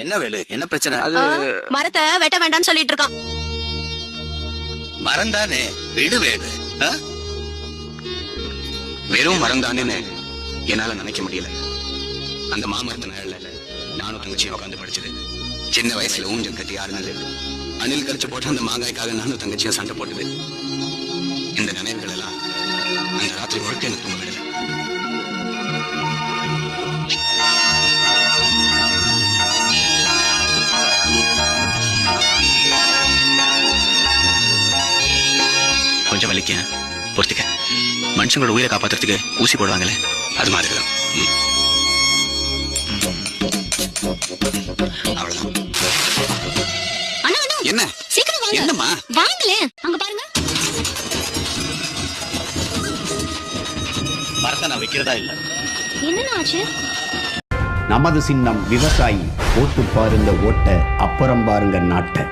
என்ன வேலு, என்ன பிரச்சனை? அது மரத்தை வெட்ட வேண்டாம்னு சொல்லிட்டு இருக்கான். மரம் தானே, விடு வேலு. வெறும் மரம் தானேன்னு என்னால நினைக்க முடியல. அந்த மாமரத்து நிழல்ல நானும் தங்கச்சியும் உட்காந்து படிச்சது. சின்ன வயசுல ஊஞ்சல் கட்டி ஆறுனது. அணில் கடிச்சு போட்ட அந்த மாங்காய்க்காக நானும் தங்கச்சியும் சண்டை போட்டது. இந்த நினைவுகள் எல்லாம் அந்த ராத்திரி முழுக்க எனக்கு தூங்க விடல. கொஞ்சம் வலிக்க பொறுத்துக்க. மனுஷங்களோட உயிரை காப்பாத்துறதுக்கு ஊசி போடுவாங்களே, அது மாதிரிதான். அவ்வளவுதான். என்ன சீக்கிரம் வாங்க. என்னம்மா? வாங்களே, அங்க பாருங்க. மரத்தை நான் வைக்கிறதா இல்ல. என்ன ஆச்சு? நமது சின்னம் விவசாயி. ஓட்டு பாருங்க ஓட்ட, அப்புறம் பாருங்க நாட்டை.